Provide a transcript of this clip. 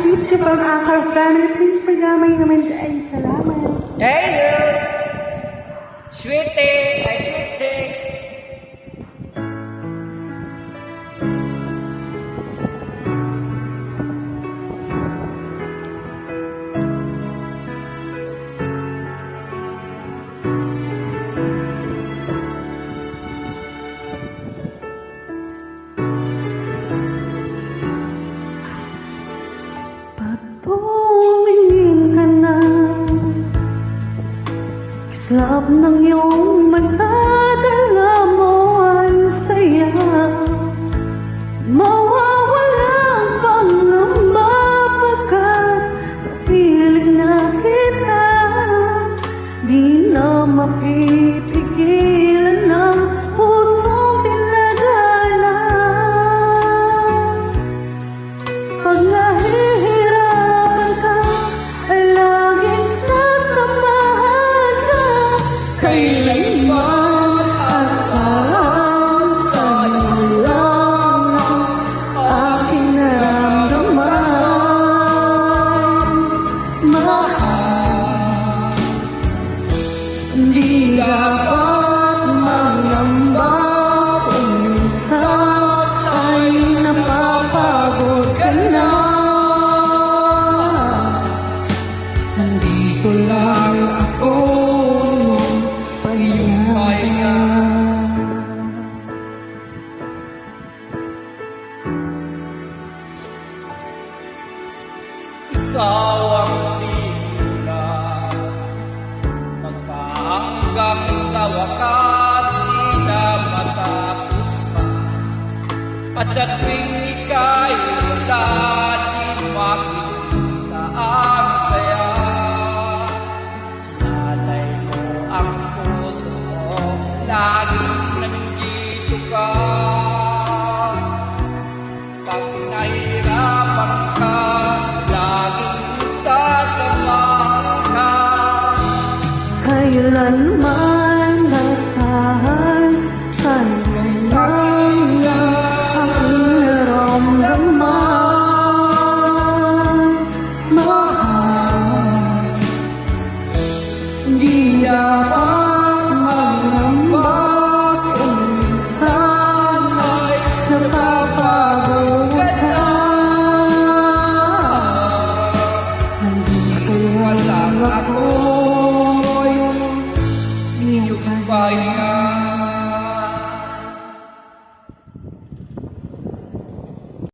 Sweet from our family. Please magamay naman ay salamat. Thank you. Sweetie, ay sweetie. Tumingin ka na, kislap ng iyong mata, dala mo ang saya. Mawawala ang pangamba pagkat napiling na kita. Di na mapipigilan ng pusong dinadala. Pag nahihirapan ka, ay laging sasamahan ka. Kailanman asahan sa'yo lang ang aking naramdaman. Mahal, hindi dapat mangamba kung minsan ay napapagod ka na. Nandito lang ako pahinga. Ikaw ang simula, magpahanggang sa wakas, di na matapos pa. At sa tuwing